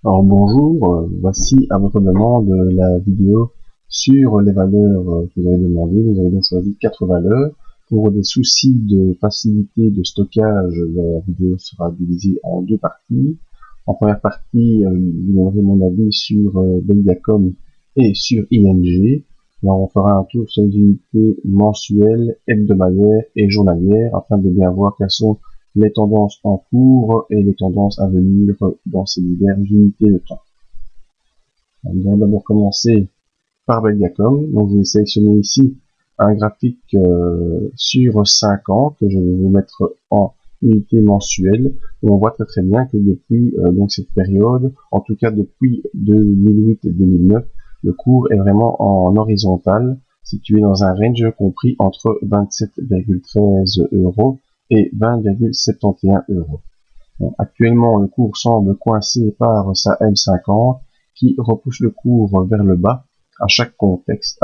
Alors bonjour, voici à votre demande la vidéo sur les valeurs que vous avez demandées. Vous avez donc choisi 4 valeurs. Pour des soucis de facilité de stockage, la vidéo sera divisée en 2 parties. En première partie, vous donnerez mon avis sur Belgacom et sur ING. Là, on fera un tour sur les unités mensuelles, hebdomadaires et journalières afin de bien voir quelles sont les tendances en cours et les tendances à venir dans ces diverses unités de temps. Nous allons d'abord commencer par Belgacom. Donc, je vais sélectionner ici un graphique sur 5 ans que je vais vous mettre en unité mensuelle, où on voit très bien que depuis donc cette période, en tout cas depuis 2008 et 2009, le cours est vraiment en horizontal, situé dans un range compris entre 27,13 € et 20,71 €. Bon, actuellement, le cours semble coincé par sa M50 qui repousse le cours vers le bas à chaque contact,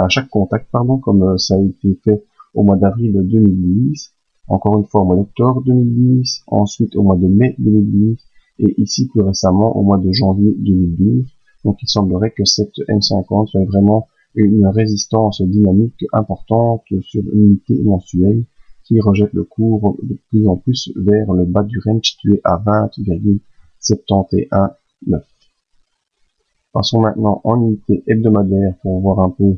pardon, comme ça a été fait au mois d'avril 2010, encore une fois au mois d'octobre 2010, ensuite au mois de mai 2010 et ici plus récemment au mois de janvier 2012. Donc il semblerait que cette M50 soit vraiment une résistance dynamique importante sur une unité mensuelle qui rejette le cours de plus en plus vers le bas du range situé à 20,719. Passons maintenant en unité hebdomadaire pour voir un peu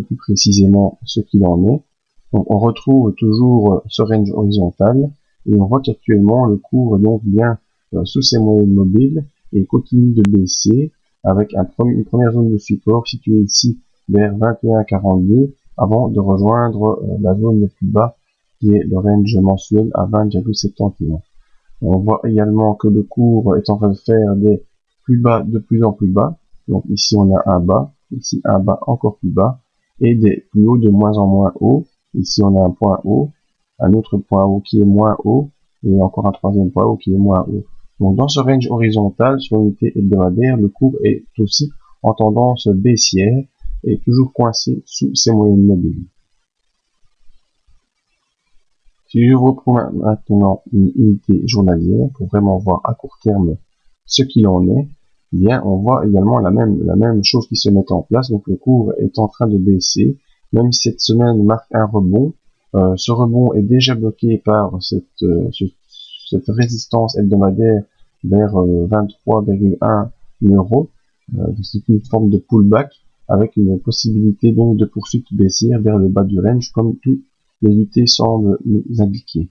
plus précisément ce qu'il en est. Donc, on retrouve toujours ce range horizontal et on voit qu'actuellement le cours est donc bien sous ses moyennes mobiles et continue de baisser avec une première zone de support située ici vers 21,42 avant de rejoindre la zone le plus bas qui est le range mensuel à 20,71. On voit également que le cours est en train de faire des plus bas de plus en plus bas. Donc ici on a un bas, ici un bas encore plus bas, et des plus hauts de moins en moins haut. Ici on a un point haut, un autre point haut qui est moins haut, et encore un troisième point haut qui est moins haut. Donc dans ce range horizontal, sur l'unité hebdomadaire, le cours est aussi en tendance baissière et toujours coincé sous ses moyennes mobiles. Si je reprends maintenant une unité journalière pour vraiment voir à court terme ce qu'il en est, eh bien on voit également la même chose qui se met en place. Donc le cours est en train de baisser, même si cette semaine marque un rebond. Ce rebond est déjà bloqué par cette résistance hebdomadaire vers 23,1 €. C'est une forme de pullback avec une possibilité donc de poursuite baissière vers le bas du range comme tout les UT semblent nous indiquer.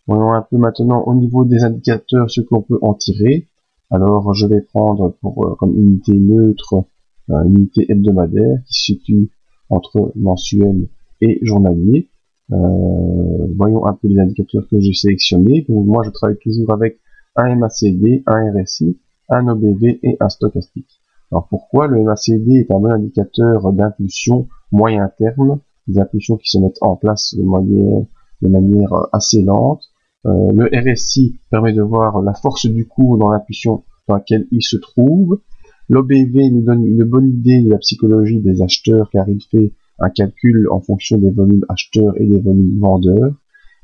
Voyons un peu maintenant au niveau des indicateurs ce qu'on peut en tirer. Alors je vais prendre comme unité neutre une unité hebdomadaire qui se situe entre mensuel et journalier. Voyons un peu les indicateurs que j'ai sélectionnés. Donc moi je travaille toujours avec un MACD, un RSI, un OBV et un stochastique. Alors pourquoi le MACD est un bon indicateur d'impulsion moyen terme, des impulsions qui se mettent en place de manière assez lente. Le RSI permet de voir la force du cours dans l'impulsion dans laquelle il se trouve. L'OBV nous donne une bonne idée de la psychologie des acheteurs car il fait un calcul en fonction des volumes acheteurs et des volumes vendeurs.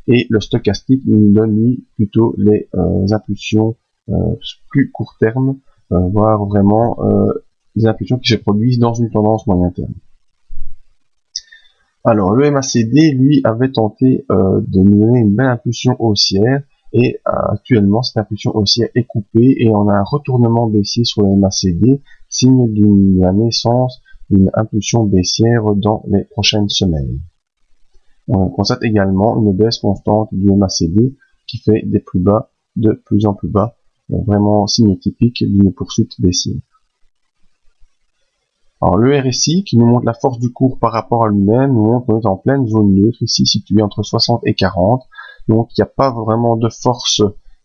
Et le stochastique nous donne lui plutôt les impulsions plus court terme, voire vraiment les impulsions qui se produisent dans une tendance moyen terme. Alors le MACD lui avait tenté de nous donner une belle impulsion haussière et actuellement cette impulsion haussière est coupée et on a un retournement baissier sur le MACD, signe de la naissance d'une impulsion baissière dans les prochaines semaines. On constate également une baisse constante du MACD qui fait des plus bas de plus en plus bas, vraiment signe typique d'une poursuite baissière. Alors le RSI qui nous montre la force du cours par rapport à lui-même nous montre qu'on est en pleine zone neutre ici située entre 60 et 40, donc il n'y a pas vraiment de force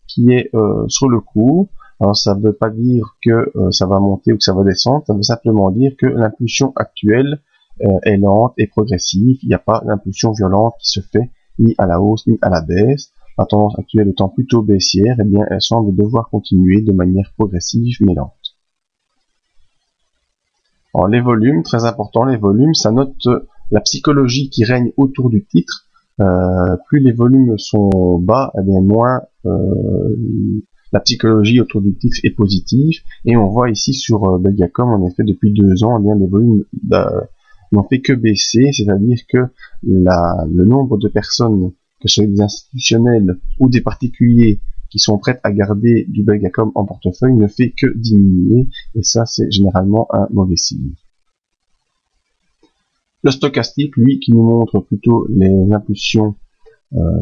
qui est sur le cours. Alors ça ne veut pas dire que ça va monter ou que ça va descendre, ça veut simplement dire que l'impulsion actuelle est lente et progressive, il n'y a pas d'impulsion violente qui se fait ni à la hausse ni à la baisse. La tendance actuelle étant plutôt baissière, eh bien elle semble devoir continuer de manière progressive mais lente. Alors, les volumes, très important, les volumes, ça note la psychologie qui règne autour du titre. Plus les volumes sont bas, eh bien moins la psychologie autour du titre est positive, et on voit ici sur Belgacom, en effet, depuis 2 ans, eh bien, les volumes n'ont fait que baisser, c'est-à-dire que le nombre de personnes, que ce soit des institutionnels ou des particuliers, qui sont prêtes à garder du Belgacom en portefeuille ne fait que diminuer, et ça c'est généralement un mauvais signe. Le stochastique, lui, qui nous montre plutôt les impulsions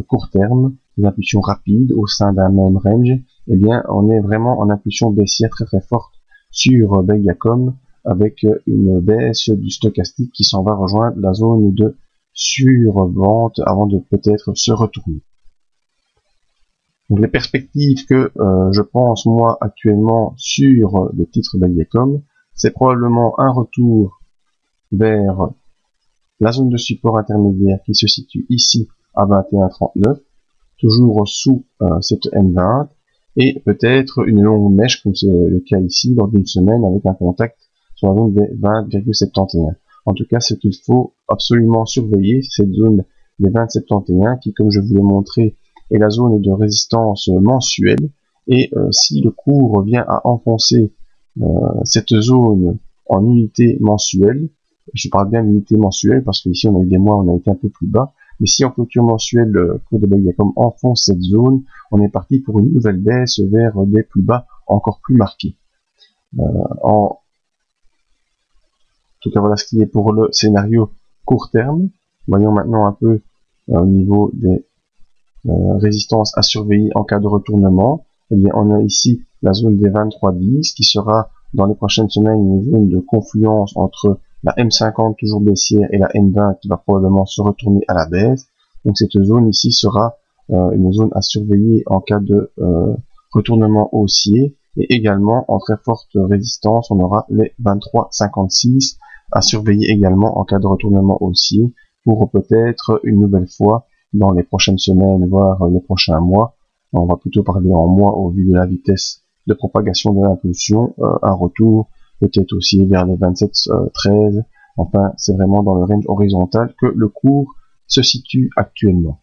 court terme, les impulsions rapides au sein d'un même range, eh bien on est vraiment en impulsion baissière très très forte sur Belgacom, avec une baisse du stochastique qui s'en va rejoindre la zone de survente avant de peut-être se retourner. Donc les perspectives que je pense moi actuellement sur le titre Belgacom, c'est probablement un retour vers la zone de support intermédiaire qui se situe ici à 21,39, toujours sous cette M20, et peut-être une longue mèche comme c'est le cas ici lors d'une semaine avec un contact sur la zone des 20,71. En tout cas, ce qu'il faut absolument surveiller, c'est cette zone des 20,71 qui, comme je vous l'ai montré, est la zone de résistance mensuelle, et si le cours vient à enfoncer cette zone en unité mensuelle, je parle bien d'unité mensuelle parce qu'ici on a eu des mois où on a été un peu plus bas, mais si en clôture mensuelle le cours de Belgacom enfonce cette zone, on est parti pour une nouvelle baisse vers des plus bas encore plus marqués. En tout cas, voilà ce qui est pour le scénario court terme. Voyons maintenant un peu au niveau des résistance à surveiller en cas de retournement. Eh bien, on a ici la zone des 23,10 qui sera dans les prochaines semaines une zone de confluence entre la M50 toujours baissière et la M20 qui va probablement se retourner à la baisse. Donc cette zone ici sera une zone à surveiller en cas de retournement haussier, et également en très forte résistance on aura les 23,56 à surveiller également en cas de retournement haussier, pour peut-être une nouvelle fois dans les prochaines semaines, voire les prochains mois. On va plutôt parler en mois au vu de la vitesse de propagation de l'impulsion, un retour peut-être aussi vers les 27,13. Enfin, c'est vraiment dans le range horizontal que le cours se situe actuellement.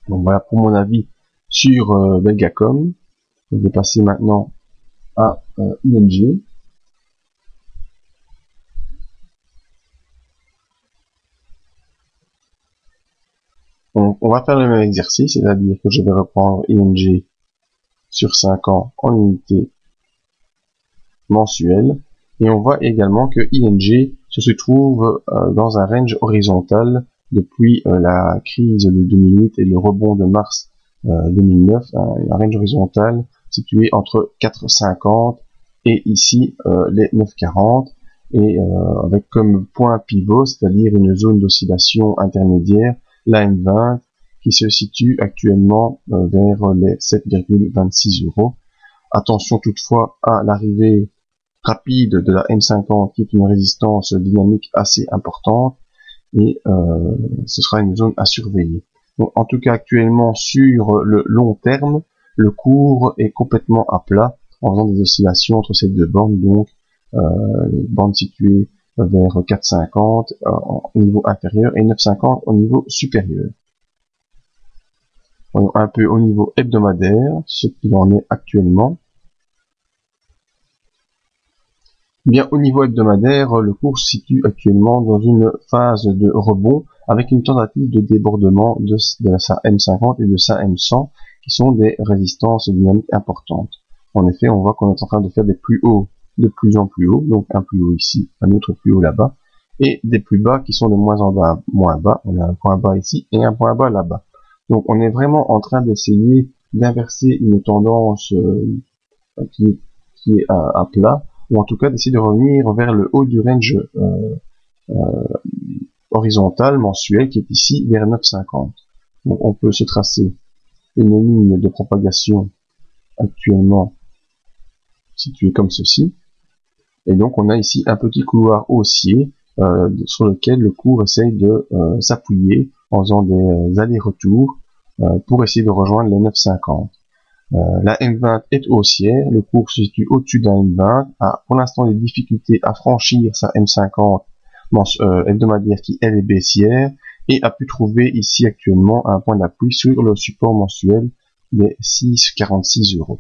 Donc voilà pour mon avis sur Belgacom. Je vais passer maintenant à ING. Donc, on va faire le même exercice, c'est-à-dire que je vais reprendre ING sur 5 ans en unité mensuelle, et on voit également que ING se trouve dans un range horizontal depuis la crise de 2008 et le rebond de mars 2009, un range horizontal situé entre 4,50 et ici les 9,40, et avec comme point pivot, c'est-à-dire une zone d'oscillation intermédiaire, la M20 qui se situe actuellement vers les 7,26 €. Attention toutefois à l'arrivée rapide de la M50 qui est une résistance dynamique assez importante, et ce sera une zone à surveiller. Donc, en tout cas actuellement sur le long terme, le cours est complètement à plat en faisant des oscillations entre ces deux bandes, donc bandes situées vers 4,50 au niveau inférieur et 9,50 au niveau supérieur. Voyons un peu au niveau hebdomadaire ce qu'il en est actuellement. Bien, au niveau hebdomadaire, le cours se situe actuellement dans une phase de rebond avec une tentative de débordement de sa M50 et de sa M100 qui sont des résistances dynamiques importantes. En effet, on voit qu'on est en train de faire des plus hauts de plus en plus haut, donc un plus haut ici, un autre plus haut là-bas, et des plus bas qui sont de moins en bas, moins bas. On a un point bas ici et un point bas là-bas. Donc on est vraiment en train d'essayer d'inverser une tendance qui est à plat, ou en tout cas d'essayer de revenir vers le haut du range horizontal mensuel qui est ici vers 9,50. Donc on peut se tracer une ligne de propagation actuellement située comme ceci, et donc on a ici un petit couloir haussier sur lequel le cours essaye de s'appuyer en faisant des allers-retours pour essayer de rejoindre les 9,50. La M20 est haussière, le cours se situe au-dessus d'un M20, a pour l'instant des difficultés à franchir sa M50 hebdomadaire qui elle est baissière, et a pu trouver ici actuellement un point d'appui sur le support mensuel des 6,46 €.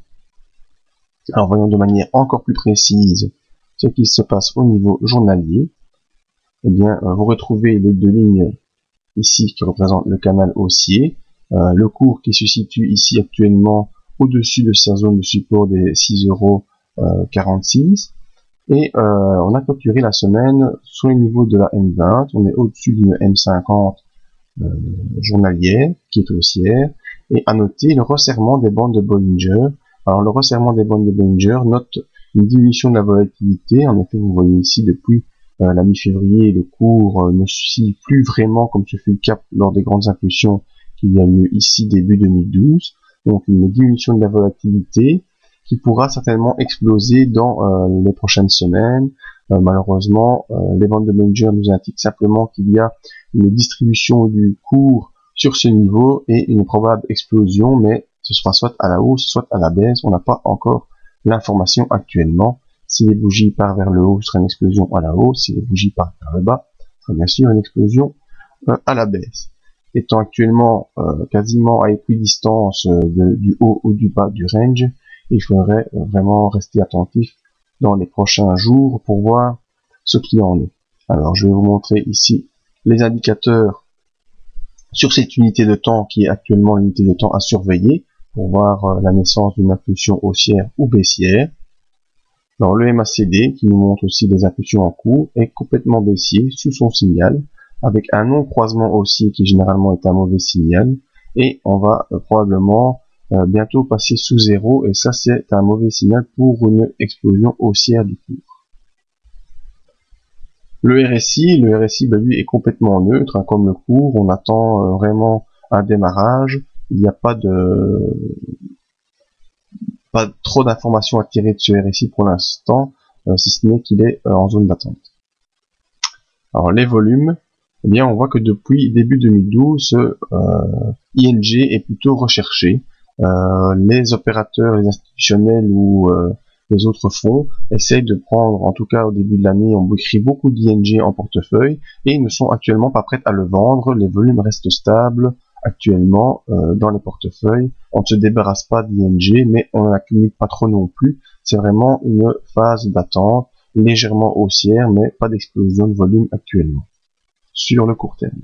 Alors voyons de manière encore plus précise ce qui se passe au niveau journalier. Eh bien, vous retrouvez les deux lignes ici qui représentent le canal haussier, le cours qui se situe ici actuellement au-dessus de sa zone de support des 6,46 €. Et on a clôturé la semaine sur les niveaux de la M20, on est au-dessus d'une M50 journalière qui est haussière, et à noter le resserrement des bandes de Bollinger. Alors le resserrement des bandes de Bollinger note une diminution de la volatilité. En effet, vous voyez ici depuis la mi-février, le cours ne suit plus vraiment comme ce fut le cas lors des grandes impulsions qu'il y a eu ici début 2012. Donc une diminution de la volatilité qui pourra certainement exploser dans les prochaines semaines. Malheureusement, les bandes de Bollinger nous indiquent simplement qu'il y a une distribution du cours sur ce niveau et une probable explosion, mais ce sera soit à la hausse, soit à la baisse. On n'a pas encore l'information actuellement. Si les bougies partent vers le haut, ce sera une explosion à la hausse. Si les bougies partent vers le bas, ce sera bien sûr une explosion à la baisse. Étant actuellement quasiment à équidistance du haut ou du bas du range, il faudrait vraiment rester attentif dans les prochains jours pour voir ce qu'il en est. Alors je vais vous montrer ici les indicateurs sur cette unité de temps qui est actuellement l'unité de temps à surveiller pour voir la naissance d'une impulsion haussière ou baissière. Alors le MACD qui nous montre aussi les impulsions en cours est complètement baissier sous son signal avec un non-croisement haussier qui généralement est un mauvais signal, et on va probablement bientôt passer sous zéro, et ça c'est un mauvais signal pour une explosion haussière du cours. Le RSI lui est complètement neutre, hein, comme le cours. On attend vraiment un démarrage. Il n'y a pas trop d'informations à tirer de ce RSI pour l'instant, si ce n'est qu'il est en zone d'attente. Alors les volumes, eh bien on voit que depuis début 2012, ING est plutôt recherché. Les opérateurs, les institutionnels ou les autres fonds essayent de prendre, en tout cas au début de l'année, on écrit beaucoup d'ING en portefeuille et ne sont actuellement pas prêts à le vendre. Les volumes restent stables actuellement dans les portefeuilles. On ne se débarrasse pas d'ING, mais on n'accumule pas trop non plus. C'est vraiment une phase d'attente légèrement haussière, mais pas d'explosion de volume actuellement sur le court terme.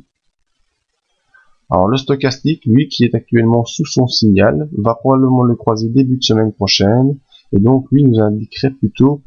Alors le stochastique, lui, qui est actuellement sous son signal, va probablement le croiser début de semaine prochaine, et donc lui nous indiquerait plutôt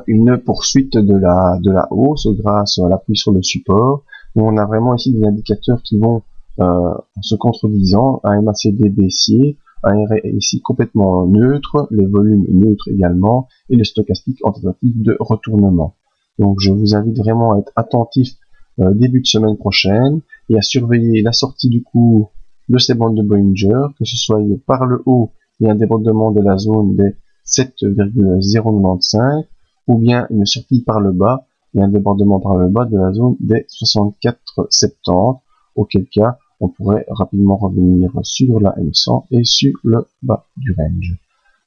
une poursuite de la hausse grâce à l'appui sur le support. Donc on a vraiment ici des indicateurs qui vont en se contredisant, un MACD baissier, un RSI complètement neutre, les volumes neutres également, et le stochastique en tentative de retournement. Donc je vous invite vraiment à être attentif début de semaine prochaine et à surveiller la sortie du cours de ces bandes de Bollinger, que ce soit par le haut et un débordement de la zone des 7,095 ou bien une sortie par le bas et un débordement par le bas de la zone des 64,70, auquel cas on pourrait rapidement revenir sur la M100 et sur le bas du range.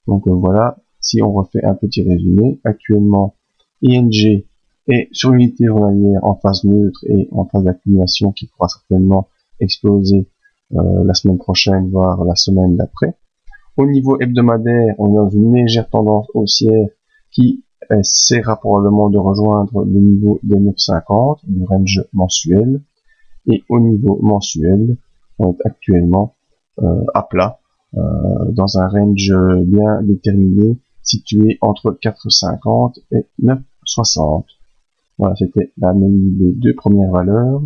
Donc voilà, si on refait un petit résumé, actuellement ING est sur l'unité journalière en phase neutre et en phase d'accumulation qui pourra certainement exploser la semaine prochaine, voire la semaine d'après. Au niveau hebdomadaire, on est dans une légère tendance haussière qui essaiera probablement de rejoindre le niveau des 9,50 du range mensuel. Et au niveau mensuel, on est actuellement à plat, dans un range bien déterminé, situé entre 4,50 et 9,60. Voilà, c'était l'analyse des deux premières valeurs.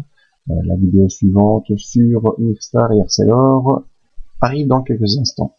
La vidéo suivante sur Unistar et Arcelor arrive dans quelques instants.